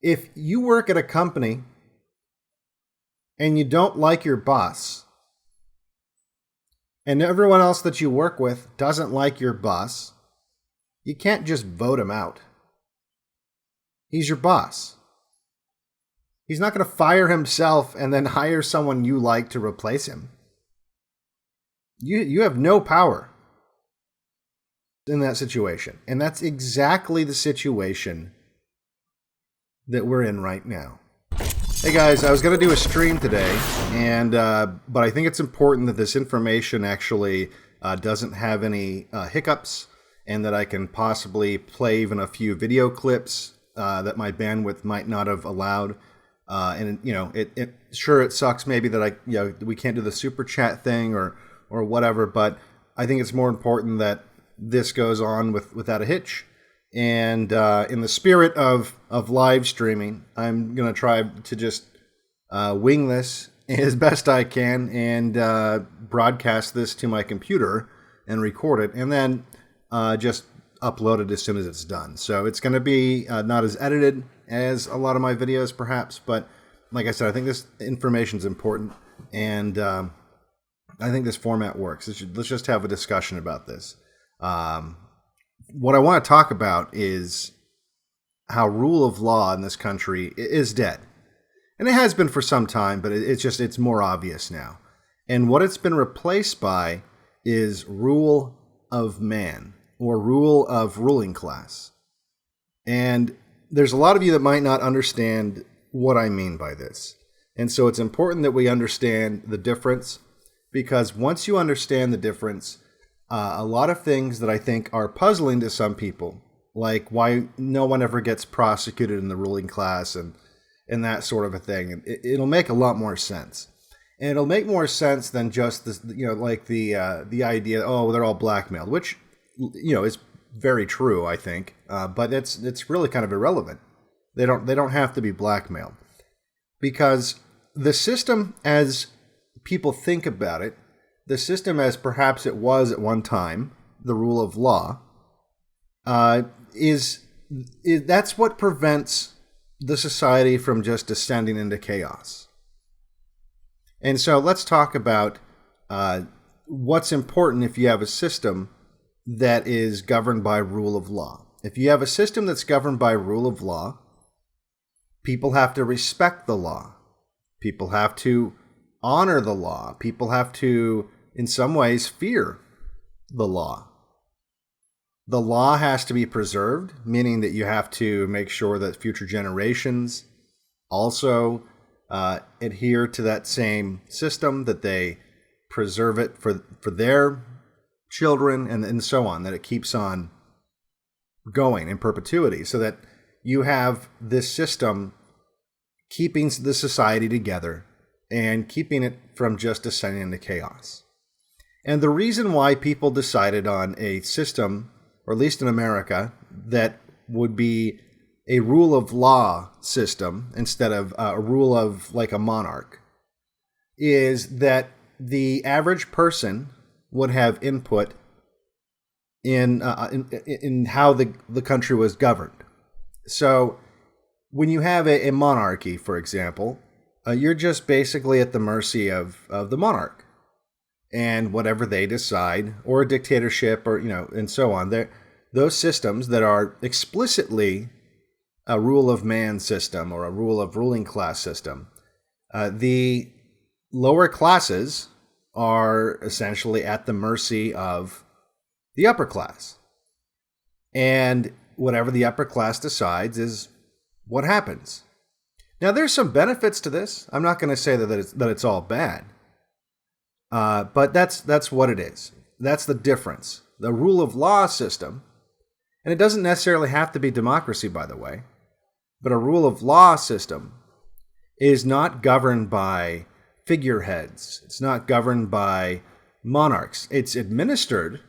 If you work at a company and you don't like your boss, and everyone else that you work with doesn't like your boss, you can't just vote him out. He's your boss. He's not going to fire himself and then hire someone you like to replace him. You have no power in that situation. And that's exactly the situation that we're in right now. Hey guys, I was going to do a stream today, but I think it's important that this information actually doesn't have any hiccups, and that I can possibly play even a few video clips that my bandwidth might not have allowed. And you know, it sucks maybe that we can't do the super chat thing or whatever, but I think it's more important that this goes on without a hitch. And in the spirit of live streaming, I'm going to try to just wing this as best I can and broadcast this to my computer and record it, and then just upload it as soon as it's done. So it's going to be not as edited as a lot of my videos, perhaps, but like I said, I think this information is important, and I think this format works. Let's just have a discussion about this. What I want to talk about is how rule of law in this country is dead. And it has been for some time, but it's more obvious now. And what it's been replaced by is rule of man, or rule of ruling class. And there's a lot of you that might not understand what I mean by this. And so it's important that we understand the difference, because once you understand the difference, a lot of things that I think are puzzling to some people, like why no one ever gets prosecuted in the ruling class and that sort of a thing, it'll make a lot more sense. And it'll make more sense than just this, like the idea, oh, they're all blackmailed, which, is very true, I think. But it's really kind of irrelevant. They don't have to be blackmailed, because the system, as people think about it, the system as perhaps it was at one time, the rule of law, that's what prevents the society from just descending into chaos. And so let's talk about what's important if you have a system that is governed by rule of law. If you have a system that's governed by rule of law, people have to respect the law. People have to honor the law. People have to, in some ways, fear the law. The law has to be preserved, meaning that you have to make sure that future generations also adhere to that same system, that they preserve it for their children, and so on, that it keeps on going in perpetuity, so that you have this system keeping the society together and keeping it from just descending into chaos. And the reason why people decided on a system, or at least in America, that would be a rule of law system instead of a rule of like a monarch, is that the average person would have input in how the country was governed. So when you have a monarchy, for example, you're just basically at the mercy of the monarch and whatever they decide, or a dictatorship, or and so on. Those systems that are explicitly a rule of man system or a rule of ruling class system, the lower classes are essentially at the mercy of the upper class. And whatever the upper class decides is what happens. Now, there's some benefits to this. I'm not going to say that it's all bad. But that's what it is. That's the difference. The rule of law system, and it doesn't necessarily have to be democracy, by the way, but a rule of law system is not governed by figureheads. It's not governed by monarchs. It's administered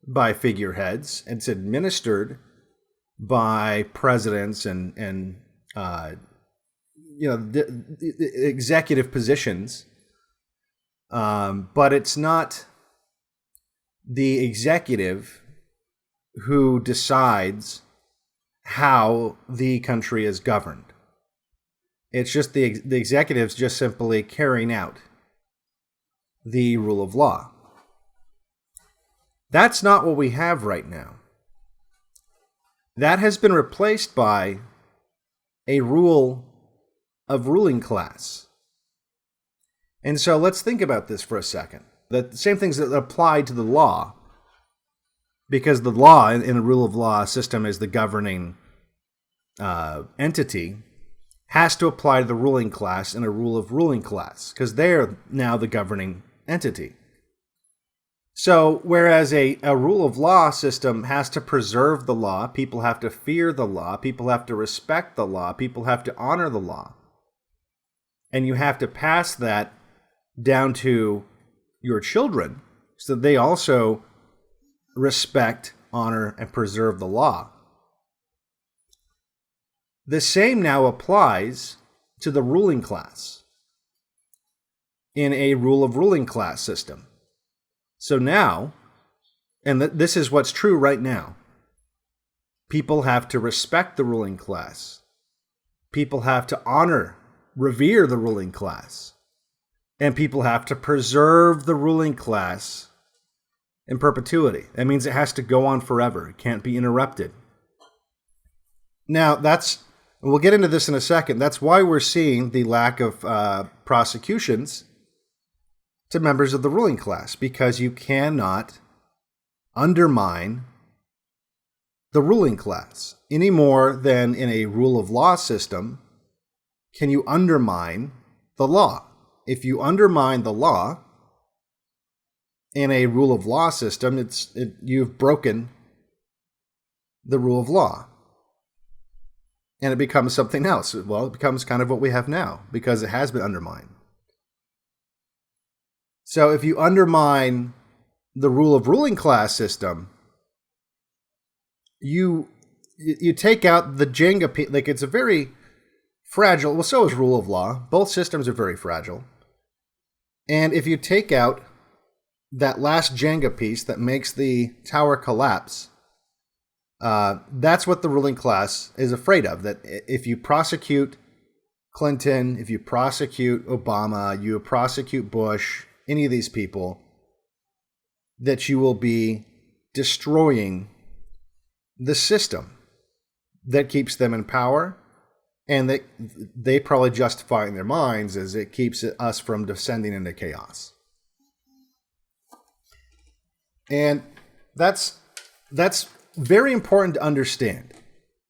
by figureheads. It's administered by presidents and executive positions. But it's not the executive who decides how the country is governed. It's just the executives just simply carrying out the rule of law. That's not what we have right now. That has been replaced by a rule of ruling class. And so let's think about this for a second. The same things that apply to the law, because the law in a rule of law system is the governing entity, has to apply to the ruling class in a rule of ruling class, because they're now the governing entity. So whereas a rule of law system has to preserve the law, people have to fear the law, people have to respect the law, people have to honor the law, and you have to pass that down to your children so that they also respect, honor, and preserve the law. The same now applies to the ruling class in a rule of ruling class system. So now, and this is what's true right now, people have to respect the ruling class. People have to honor, revere the ruling class. And people have to preserve the ruling class in perpetuity. That means it has to go on forever. It can't be interrupted. Now, we'll get into this in a second. That's why we're seeing the lack of prosecutions to members of the ruling class, because you cannot undermine the ruling class any more than in a rule of law system can you undermine the law. If you undermine the law in a rule of law system, you've broken the rule of law. And it becomes something else. Well, it becomes kind of what we have now, because it has been undermined. So if you undermine the rule of ruling class system, you take out the Jenga piece. Like, it's a very fragile, well, so is rule of law. Both systems are very fragile. And if you take out that last Jenga piece that makes the tower collapse, that's what the ruling class is afraid of. That if you prosecute Clinton, if you prosecute Obama, you prosecute Bush, any of these people, that you will be destroying the system that keeps them in power, and that they probably justify in their minds as it keeps us from descending into chaos. And that's very important to understand.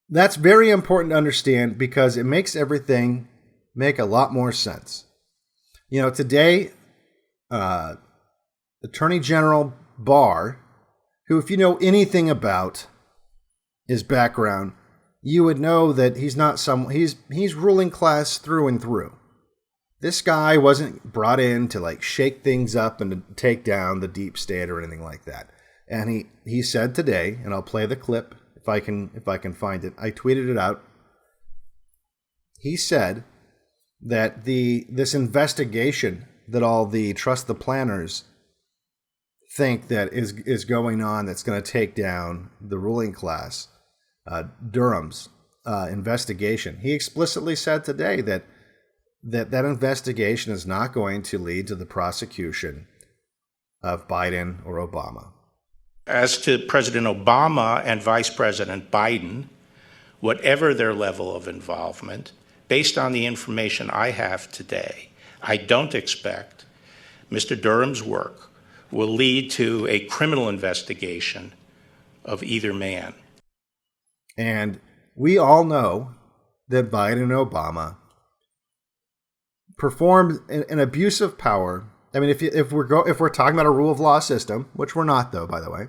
That's very important to understand because it makes everything make a lot more sense. You know, today, Attorney General Barr, who, if you know anything about his background, you would know that he's not he's ruling class through and through. This guy wasn't brought in to like shake things up and to take down the deep state or anything like that. And he said today, and I'll play the clip if I can find it. I tweeted it out. He said that this investigation that all the Trust the Planners think that is going on, that's going to take down the ruling class, Durham's investigation. He explicitly said today that investigation is not going to lead to the prosecution of Biden or Obama. As to President Obama and Vice President Biden, whatever their level of involvement, based on the information I have today, I don't expect Mr. Durham's work will lead to a criminal investigation of either man. And we all know that Biden and Obama performed an abuse of power. I mean, if we're talking about a rule of law system, which we're not, though, by the way,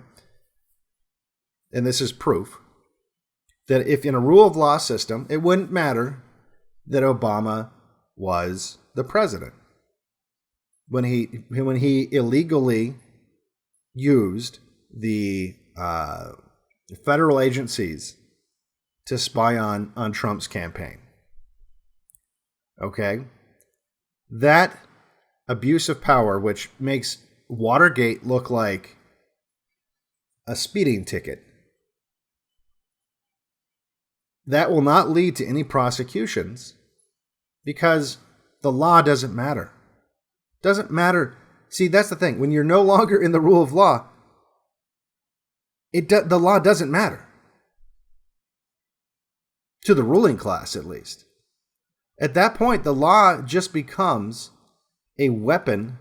and this is proof that if in a rule of law system, it wouldn't matter that Obama was the president when he illegally used the federal agencies to spy on Trump's campaign. Okay? That abuse of power, which makes Watergate look like a speeding ticket, that will not lead to any prosecutions because the law doesn't matter. Doesn't matter. See, that's the thing. When you're no longer in the rule of law, the law doesn't matter. To the ruling class, at least. At that point, the law just becomes a weapon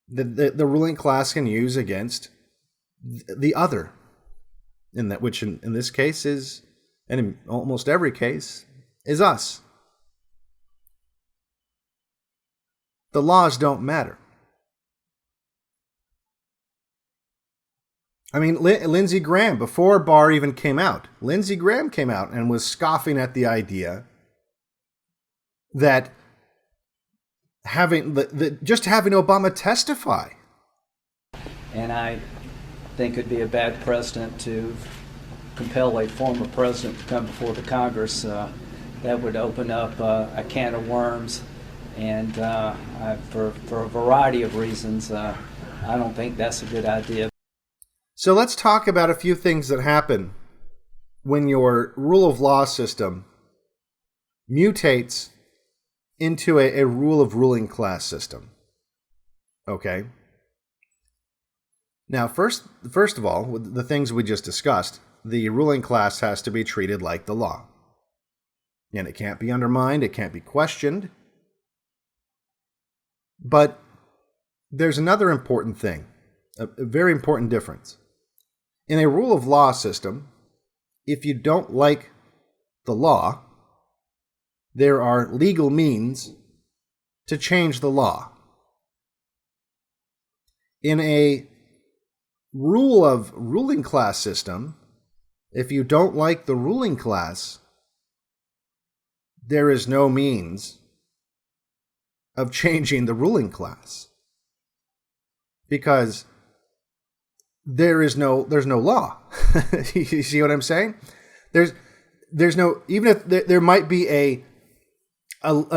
that the ruling class can use against the other. Which in this case is, and in almost every case, is us. The laws don't matter. I mean, Lindsey Graham, before Barr even came out, Lindsey Graham came out and was scoffing at the idea that just having Obama testify. And I think it'd be a bad precedent to compel a former president to come before the Congress. That would open up a can of worms. And for a variety of reasons, I don't think that's a good idea. So let's talk about a few things that happen when your rule of law system mutates into a rule of ruling class system. Okay? Now, first of all, with the things we just discussed, the ruling class has to be treated like the law. And it can't be undermined, it can't be questioned. But there's another important thing, a very important difference. In a rule of law system, if you don't like the law, there are legal means to change the law. In a rule of ruling class system, if you don't like the ruling class, there is no means of changing the ruling class. Because there's no law. You see what I'm saying? There's no, even if there might be a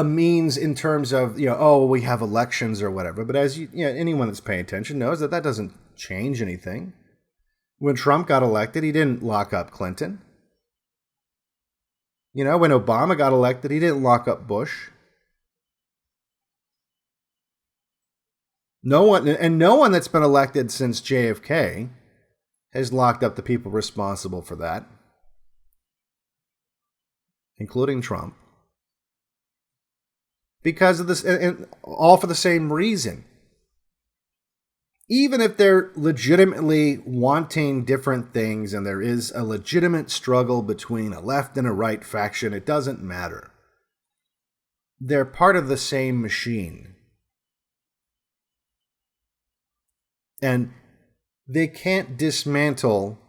means in terms of, we have elections or whatever, but as anyone that's paying attention knows that doesn't change anything. When Trump got elected, he didn't lock up Clinton. When Obama got elected, he didn't lock up Bush. No one that's been elected since JFK has locked up the people responsible for that, including Trump. Because of this, and all for the same reason. Even if they're legitimately wanting different things and there is a legitimate struggle between a left and a right faction, it doesn't matter. They're part of the same machine. And they can't dismantle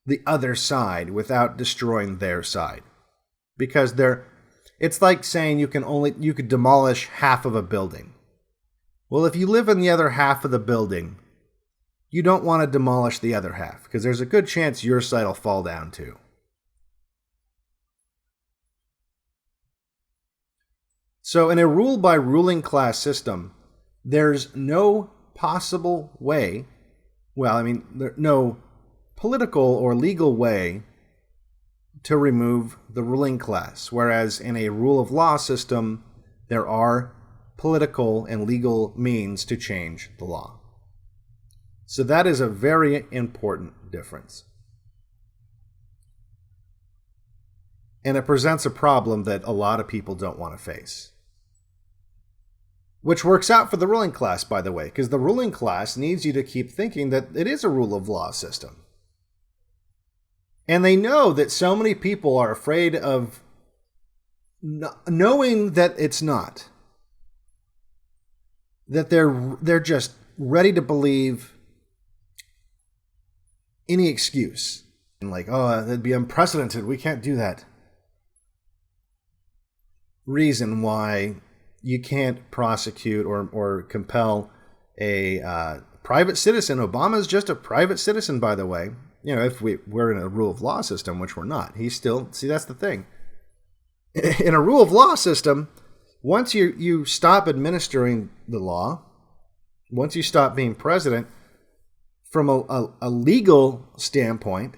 the other side without destroying their side. Because it's like saying you could demolish half of a building. Well, if you live in the other half of the building, you don't want to demolish the other half, because there's a good chance your side will fall down too. So in a rule by ruling class system, there's no possible way, no political or legal way to remove the ruling class. Whereas in a rule of law system, there are political and legal means to change the law. So that is a very important difference. And it presents a problem that a lot of people don't want to face. Which works out for the ruling class, by the way, because the ruling class needs you to keep thinking that it is a rule of law system. And they know that so many people are afraid of knowing that it's not. That they're just ready to believe any excuse. And that'd be unprecedented. We can't do that. Reason why you can't prosecute or compel a private citizen. Obama's just a private citizen, by the way. If we're in a rule of law system, which we're not. He's still, that's the thing. In a rule of law system, once you stop administering the law, once you stop being president, from a legal standpoint,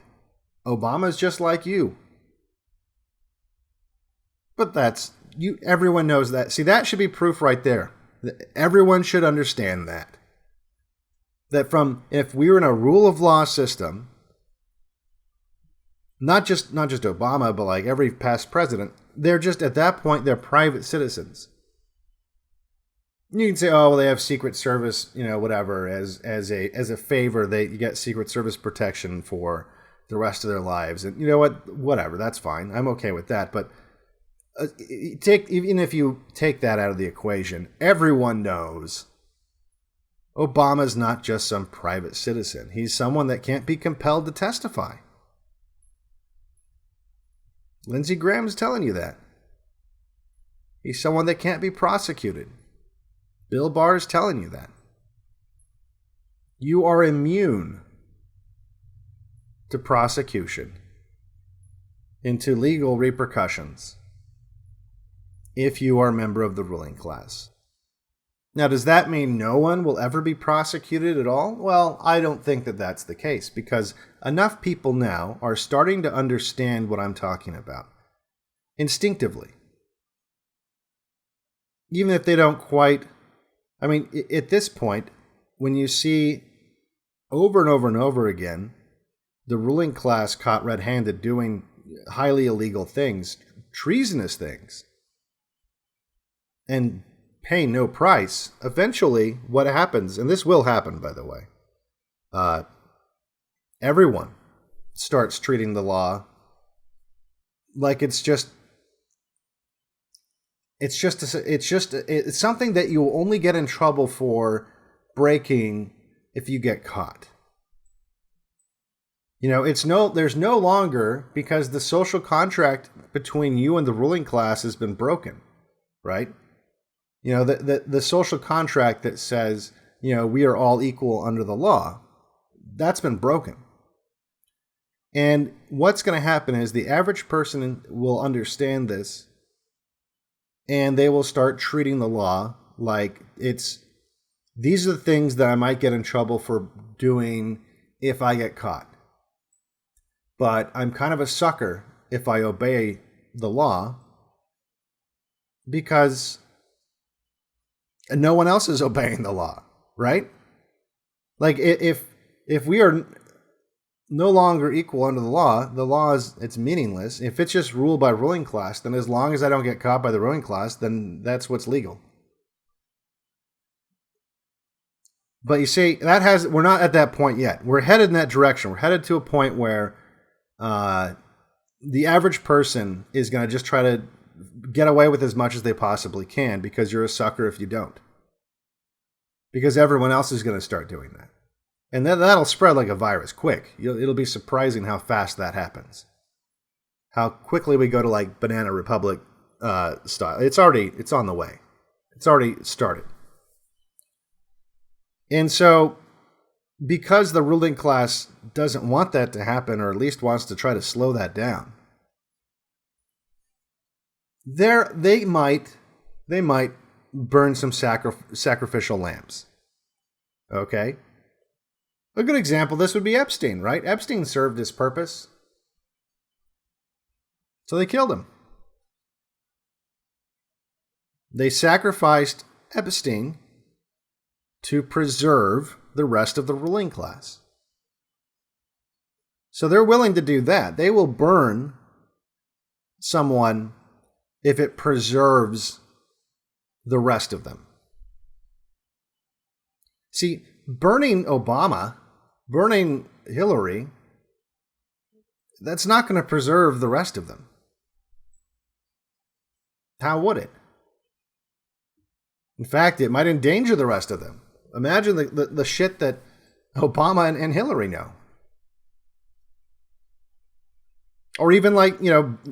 Obama's just like you. But that's everyone knows that. See, that should be proof right there. Everyone should understand that. That if we were in a rule of law system, not just Obama, but like every past president, they're just at that point they're private citizens. You can say, oh, well, they have Secret Service, whatever, as a favor, you get Secret Service protection for the rest of their lives, and you know what, whatever, that's fine. I'm okay with that. But even if you take that out of the equation, everyone knows Obama's not just some private citizen. He's someone that can't be compelled to testify. Lindsey Graham's telling you that. He's someone that can't be prosecuted. Bill Barr's telling you that. You are immune to prosecution and to legal repercussions if you are a member of the ruling class. Now, does that mean no one will ever be prosecuted at all? Well, I don't think that that's the case, because enough people now are starting to understand what I'm talking about instinctively. Even if they don't quite, at this point, when you see over and over and over again the ruling class caught red-handed doing highly illegal things, treasonous things, and pay no price, eventually what happens, and this will happen, by the way, everyone starts treating the law like it's something that you will only get in trouble for breaking if you get caught. There's no longer, because the social contract between you and the ruling class has been broken, right? The social contract that says, we are all equal under the law, that's been broken. And what's going to happen is the average person will understand this, and they will start treating the law like these are the things that I might get in trouble for doing if I get caught. But I'm kind of a sucker if I obey the law, because no one else is obeying the law, right? Like if we are no longer equal under the law it's meaningless. If it's just ruled by ruling class, then as long as I don't get caught by the ruling class, then that's what's legal. But you see, we're not at that point yet. We're headed in that direction. We're headed to a point where the average person is going to just try to get away with as much as they possibly can, because you're a sucker if you don't. Because everyone else is going to start doing that. And then that'll spread like a virus quick. It'll be surprising how fast that happens. How quickly we go to like Banana Republic style. It's on the way. It's already started. And so, because the ruling class doesn't want that to happen, or at least wants to try to slow that down, they might burn some sacrificial lambs. Okay? A good example of this would be Epstein, right? Epstein served his purpose, so they killed him. They sacrificed Epstein to preserve the rest of the ruling class. So they're willing to do that. They will burn someone if it preserves the rest of them. See, burning Obama, burning Hillary, that's not going to preserve the rest of them. How would it? In fact, it might endanger the rest of them. Imagine the shit that Obama and Hillary know. Or even like,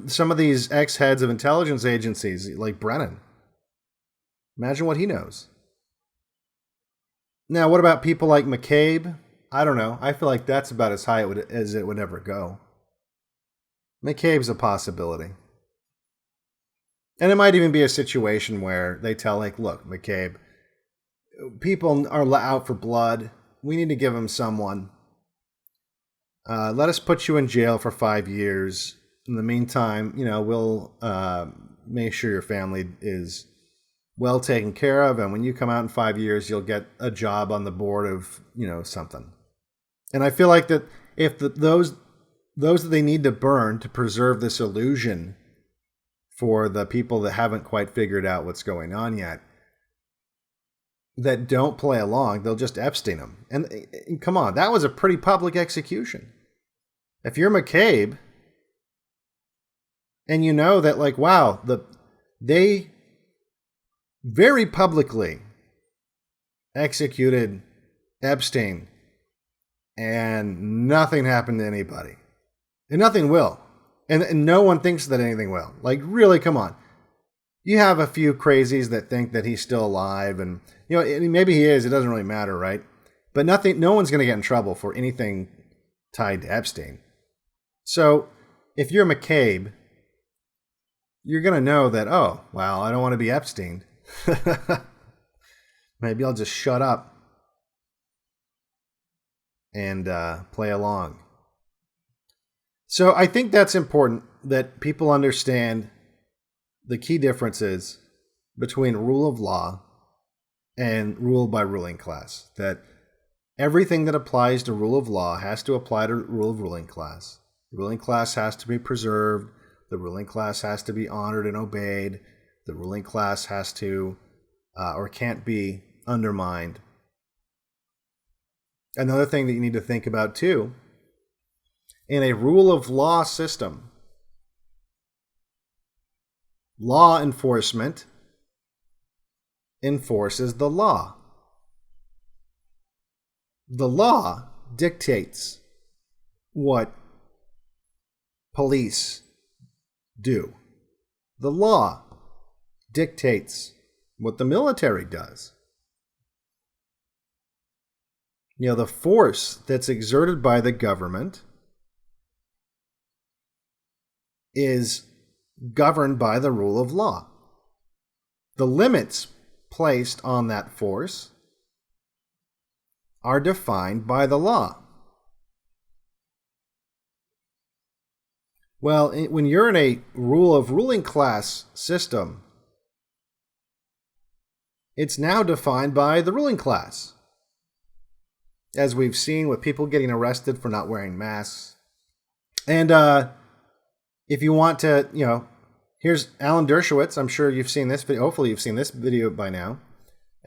some of these ex-heads of intelligence agencies, like Brennan. Imagine what he knows. Now, what about people like McCabe? I don't know. I feel like that's about as high as it would ever go. McCabe's a possibility. And it might even be a situation where they tell, like, look, McCabe, people are out for blood. We need to give them someone. Let us put you in jail for 5 years. In the meantime, we'll make sure your family is well taken care of, and when you come out in 5 years, you'll get a job on the board of, something. And I feel like that if those that they need to burn to preserve this illusion for the people that haven't quite figured out what's going on yet, that don't play along, they'll just Epstein them. And come on, that was a pretty public execution. If you're McCabe, and you know that, like, wow, they very publicly executed Epstein, and nothing happened to anybody. And nothing will. And no one thinks that anything will. Like, really, come on. You have a few crazies that think that he's still alive, and maybe he is, it doesn't really matter, right? But no one's going to get in trouble for anything tied to Epstein. So, if you're McCabe, you're going to know that, oh, well, I don't want to be Epstein. Maybe I'll just shut up and play along. So I think that's important, that people understand the key differences between rule of law and rule by ruling class. That everything that applies to rule of law has to apply to rule of ruling class. The ruling class has to be preserved. The ruling class has to be honored and obeyed. The ruling class has to or can't be undermined. Another thing that you need to think about too, in a rule of law system, law enforcement enforces the law. The law dictates what police do. The law dictates what the military does. The force that's exerted by the government is governed by the rule of law. The limits placed on that force are defined by the law. Well, when you're in a rule of ruling class system, it's now defined by the ruling class. As we've seen with people getting arrested for not wearing masks. And if you want to, here's Alan Dershowitz. I'm sure you've seen this video. Hopefully you've seen this video by now.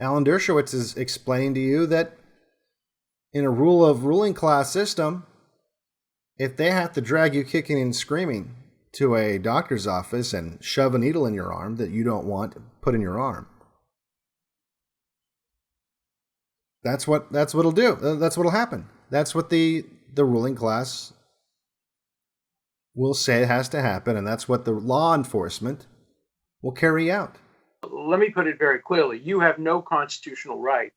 Alan Dershowitz is explaining to you that in a rule of ruling class system, if they have to drag you kicking and screaming to a doctor's office and shove a needle in your arm that you don't want put in your arm, that's what it'll do. That's what'll happen. That's what the ruling class will say has to happen, and that's what the law enforcement will carry out. Let me put it very clearly. You have no constitutional right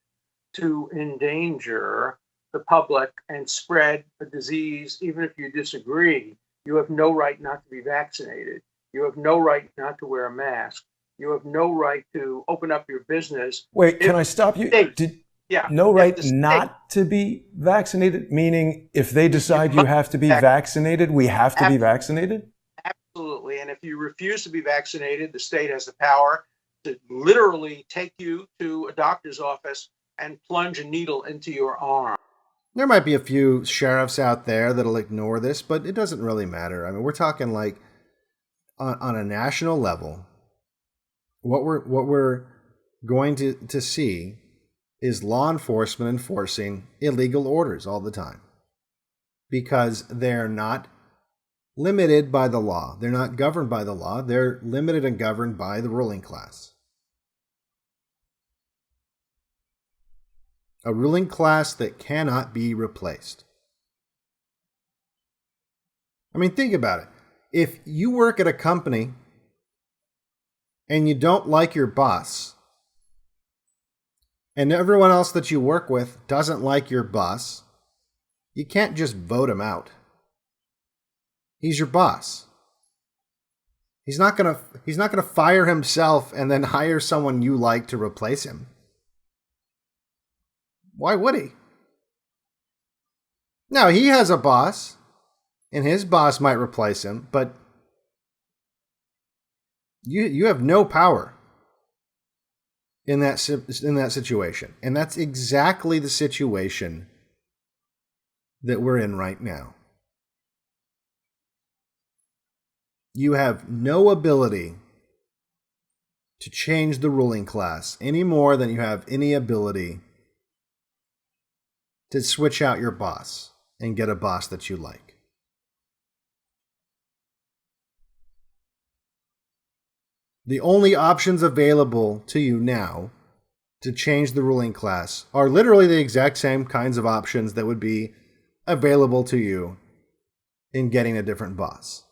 to endanger the public and spread a disease, even if you disagree. You have no right not to be vaccinated. You have no right not to wear a mask. You have no right to open up your business. Wait, can I stop you? No right not to be vaccinated? Meaning if they decide you have to be vaccinated, we have to be vaccinated? Absolutely. And if you refuse to be vaccinated, the state has the power to literally take you to a doctor's office and plunge a needle into your arm. There might be a few sheriffs out there that'll ignore this, but it doesn't really matter. I mean, we're talking like on a national level, what we're going to see is law enforcement enforcing illegal orders all the time, because they're not limited by the law. They're not governed by the law. They're limited and governed by the ruling class. A ruling class that cannot be replaced. I mean, think about it. If you work at a company and you don't like your boss, and everyone else that you work with doesn't like your boss, you can't just vote him out. He's your boss. He's not gonna fire himself and then hire someone you like to replace him. Why would he? Now, he has a boss, and his boss might replace him, but You have no power in that situation. And that's exactly the situation that we're in right now. You have no ability to change the ruling class any more than you have any ability to switch out your boss and get a boss that you like. The only options available to you now to change the ruling class are literally the exact same kinds of options that would be available to you in getting a different boss.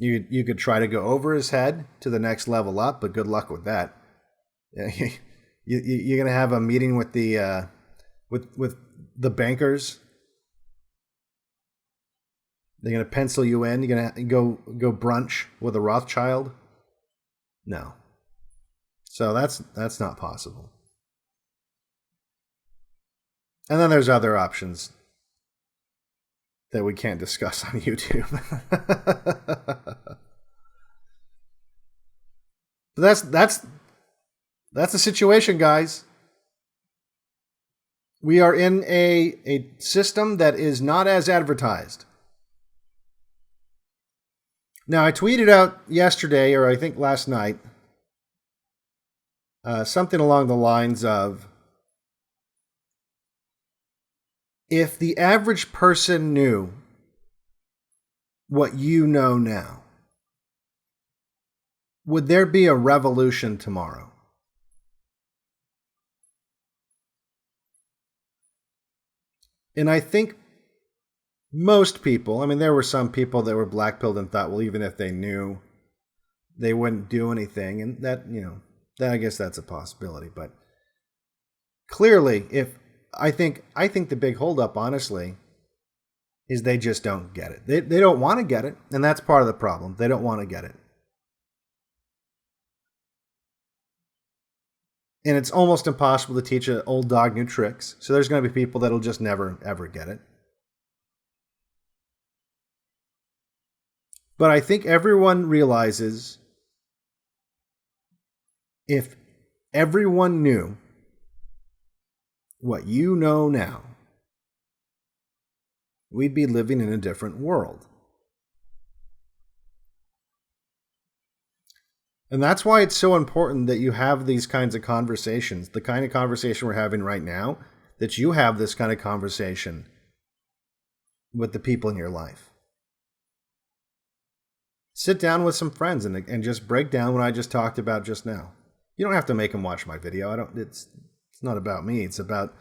You could try to go over his head to the next level up, but good luck with that. You're going to have a meeting with the with the bankers. They're going to pencil you in. You're going to go brunch with a Rothschild. No. So that's not possible. And then there's other options that we can't discuss on YouTube. That's the situation, guys. We are in a system that is not as advertised. Now, I tweeted out yesterday, or I think last night, something along the lines of, if the average person knew what you know now, would there be a revolution tomorrow? And I think most people, I mean, there were some people that were black-pilled and thought, well, even if they knew, they wouldn't do anything. And that, I guess that's a possibility. But clearly, I think the big holdup, honestly, is they just don't get it. They don't want to get it, and that's part of the problem. They don't want to get it. And it's almost impossible to teach an old dog new tricks. So there's going to be people that'll just never, ever get it. But I think everyone realizes, if everyone knew what you know now, we'd be living in a different world. And that's why it's so important that you have these kinds of conversations, the kind of conversation we're having right now, that you have this kind of conversation with the people in your life. Sit down with some friends and just break down what I just talked about just now. You don't have to make them watch my video. It's not about me. It's about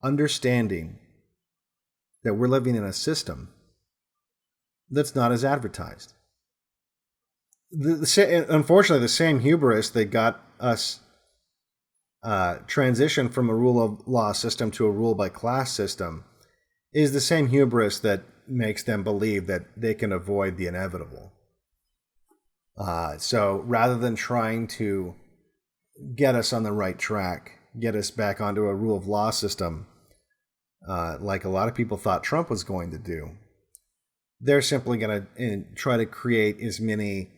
understanding that we're living in a system that's not as advertised. Unfortunately, the same hubris that got us transition from a rule of law system to a rule by class system is the same hubris that makes them believe that they can avoid the inevitable. So rather than trying to get us on the right track, get us back onto a rule of law system, like a lot of people thought Trump was going to do, they're simply going to try to create as many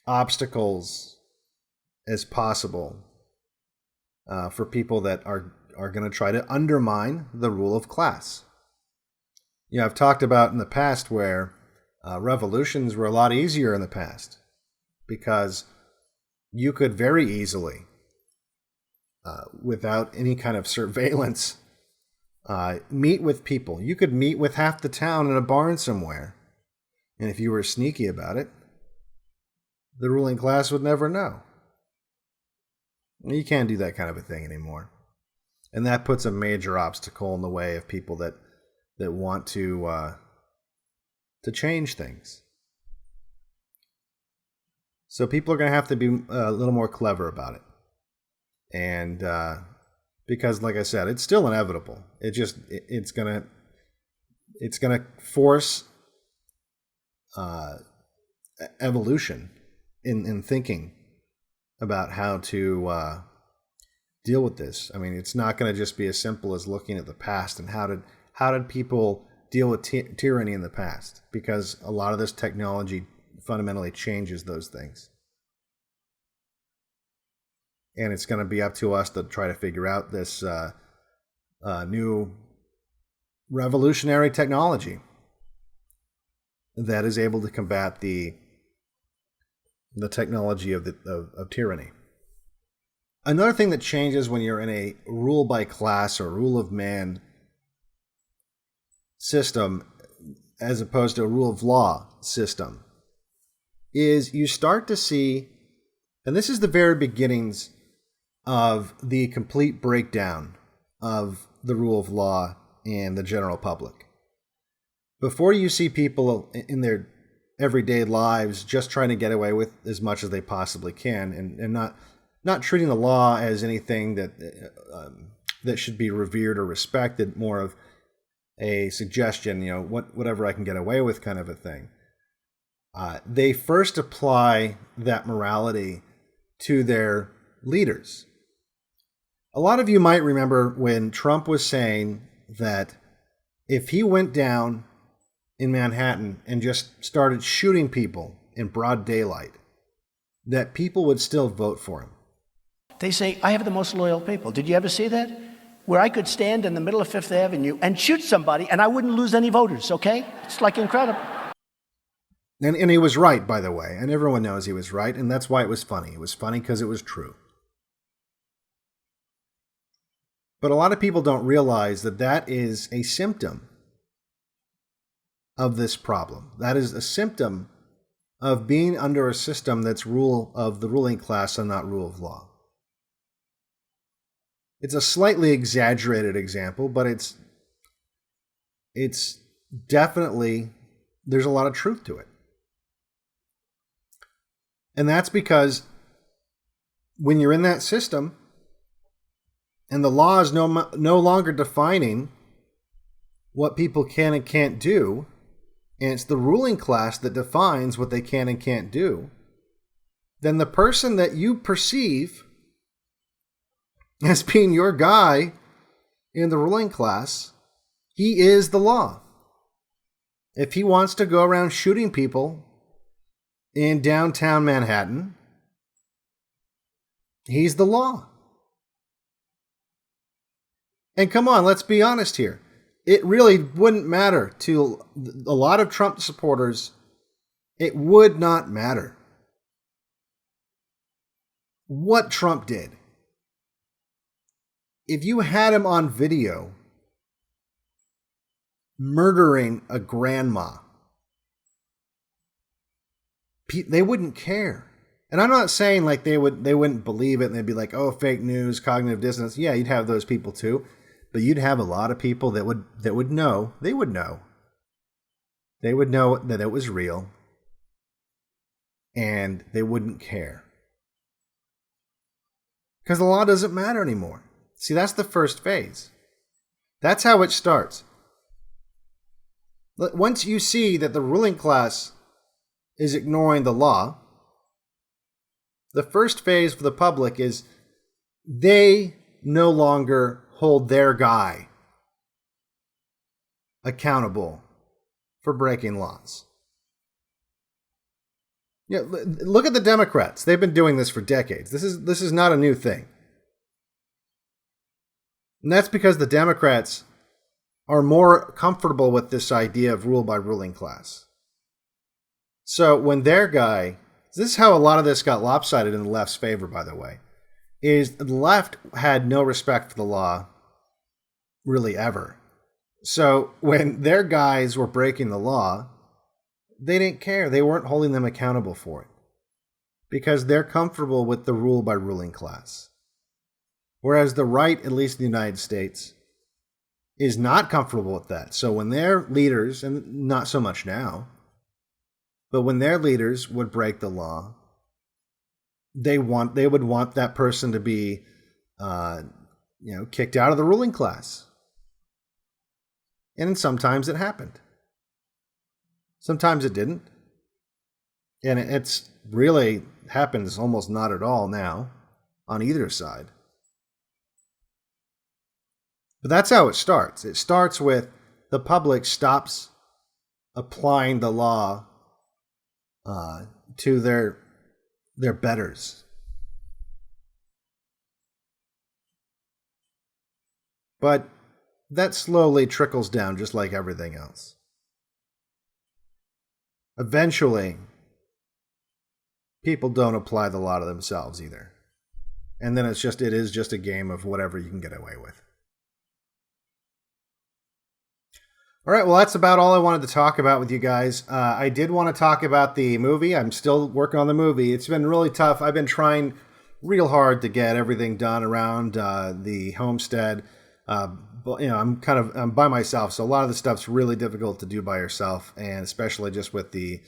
obstacles as possible for people that are going to try to undermine the rule of class. I've talked about in the past where revolutions were a lot easier in the past because you could very easily, without any kind of surveillance, meet with people. You could meet with half the town in a barn somewhere. And if you were sneaky about it, the ruling class would never know. You can't do that kind of a thing anymore. And that puts a major obstacle in the way of people that want to change things. So people are going to have to be a little more clever about it. And because, like I said, it's still inevitable. It's going to force evolution in thinking about how to deal with this. I mean, it's not going to just be as simple as looking at the past and how did people deal with tyranny in the past, because a lot of this technology fundamentally changes those things. And it's going to be up to us to try to figure out this new revolutionary technology that is able to combat the technology of tyranny. Another thing that changes when you're in a rule by class or rule of man system as opposed to a rule of law system is you start to see, and this is the very beginnings of the complete breakdown of the rule of law and the general public. Before you see people in their everyday lives just trying to get away with as much as they possibly can and not treating the law as anything that should be revered or respected, more of a suggestion, whatever I can get away with kind of a thing. They first apply that morality to their leaders. A lot of you might remember when Trump was saying that if he went down in Manhattan and just started shooting people in broad daylight, that people would still vote for him. They say, I have the most loyal people. Did you ever see that? Where I could stand in the middle of Fifth Avenue and shoot somebody and I wouldn't lose any voters, okay? It's like incredible. And he was right, by the way. And everyone knows he was right, and that's why it was funny. It was funny because it was true. But a lot of people don't realize that that is a symptom of this problem. That is a symptom of being under a system that's rule of the ruling class and not rule of law. It's a slightly exaggerated example, but it's definitely, there's a lot of truth to it. And that's because when you're in that system and the law is no longer defining what people can and can't do, and it's the ruling class that defines what they can and can't do, then the person that you perceive as being your guy in the ruling class, he is the law. If he wants to go around shooting people in downtown Manhattan, he's the law. And come on, let's be honest here. It really wouldn't matter to a lot of Trump supporters. It would not matter what Trump did. If you had him on video murdering a grandma, they wouldn't care. And I'm not saying like they wouldn't believe it and they'd be like, oh, fake news, cognitive dissonance. Yeah, you'd have those people too. But you'd have a lot of people that would know. They would know. They would know that it was real. And they wouldn't care. Because the law doesn't matter anymore. See, that's the first phase. That's how it starts. Once you see that the ruling class is ignoring the law, the first phase for the public is they no longer hold their guy accountable for breaking laws. Yeah, look at the Democrats. They've been doing this for decades. This is not a new thing. And that's because the Democrats are more comfortable with this idea of rule by ruling class. So when their guy, this is how a lot of this got lopsided in the left's favor, by the way, is the left had no respect for the law really ever. So when their guys were breaking the law, they didn't care. They weren't holding them accountable for it because they're comfortable with the rule by ruling class. Whereas the right, at least in the United States, is not comfortable with that. So when their leaders, and not so much now, but when their leaders would break the law, they would want that person to be kicked out of the ruling class. And sometimes it happened. Sometimes it didn't. And it's really happens almost not at all now on either side. But that's how it starts. It starts with the public stops applying the law to their betters. But that slowly trickles down, just like everything else. Eventually, people don't apply the law to themselves either. And then it is just a game of whatever you can get away with. All right, well, that's about all I wanted to talk about with you guys. I did want to talk about the movie. I'm still working on the movie. It's been really tough. I've been trying real hard to get everything done around the homestead. But, I'm by myself, so a lot of the stuff's really difficult to do by yourself, and especially just with the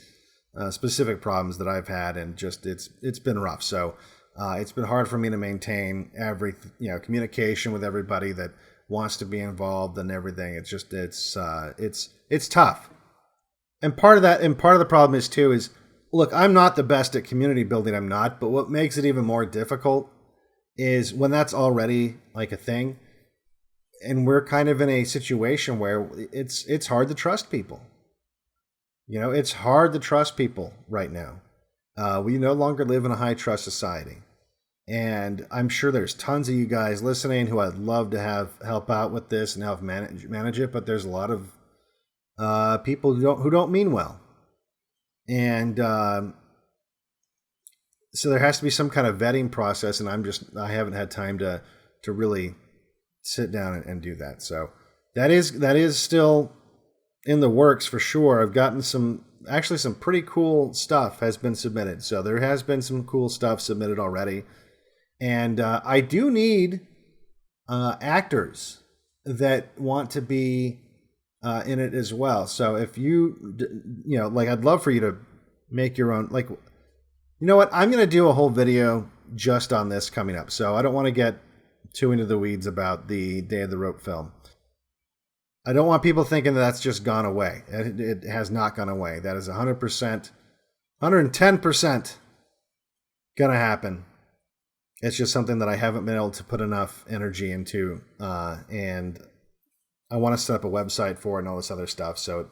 specific problems that I've had, and just it's been rough. So it's been hard for me to maintain every communication with everybody that wants to be involved and everything. It's just it's tough. And part of the problem is look, I'm not the best at community building. I'm not, but what makes it even more difficult is when that's already like a thing, and we're kind of in a situation where it's hard to trust people. It's hard to trust people right now. We no longer live in a high trust society. And I'm sure there's tons of you guys listening who I'd love to have help out with this and help manage it, but there's a lot of people who don't mean well. And so there has to be some kind of vetting process, and I haven't had time to really sit down and do that. So that is still in the works for sure. I've gotten some pretty cool stuff has been submitted. So there has been some cool stuff submitted already. And I do need actors that want to be in it as well. So if I'd love for you to make your own, you know what? I'm going to do a whole video just on this coming up. So I don't want to get too into the weeds about the Day of the Rope film. I don't want people thinking that's just gone away. It has not gone away. That is 100%, 110% going to happen. It's just something that I haven't been able to put enough energy into. And I want to set up a website for it and all this other stuff. So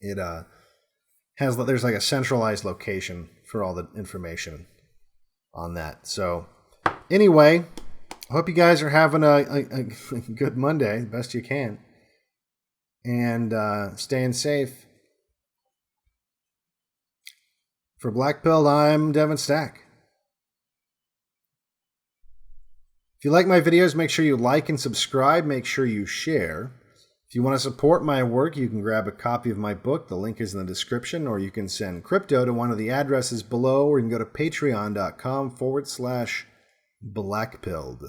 there's like a centralized location for all the information on that. So anyway, I hope you guys are having a good Monday, the best you can, and staying safe. For BlackPilled, I'm Devin Stack. If you like my videos, make sure you like and subscribe. Make sure you share. If you want to support my work, you can grab a copy of my book. The link is in the description, or you can send crypto to one of the addresses below, or you can go to patreon.com/BlackPilled.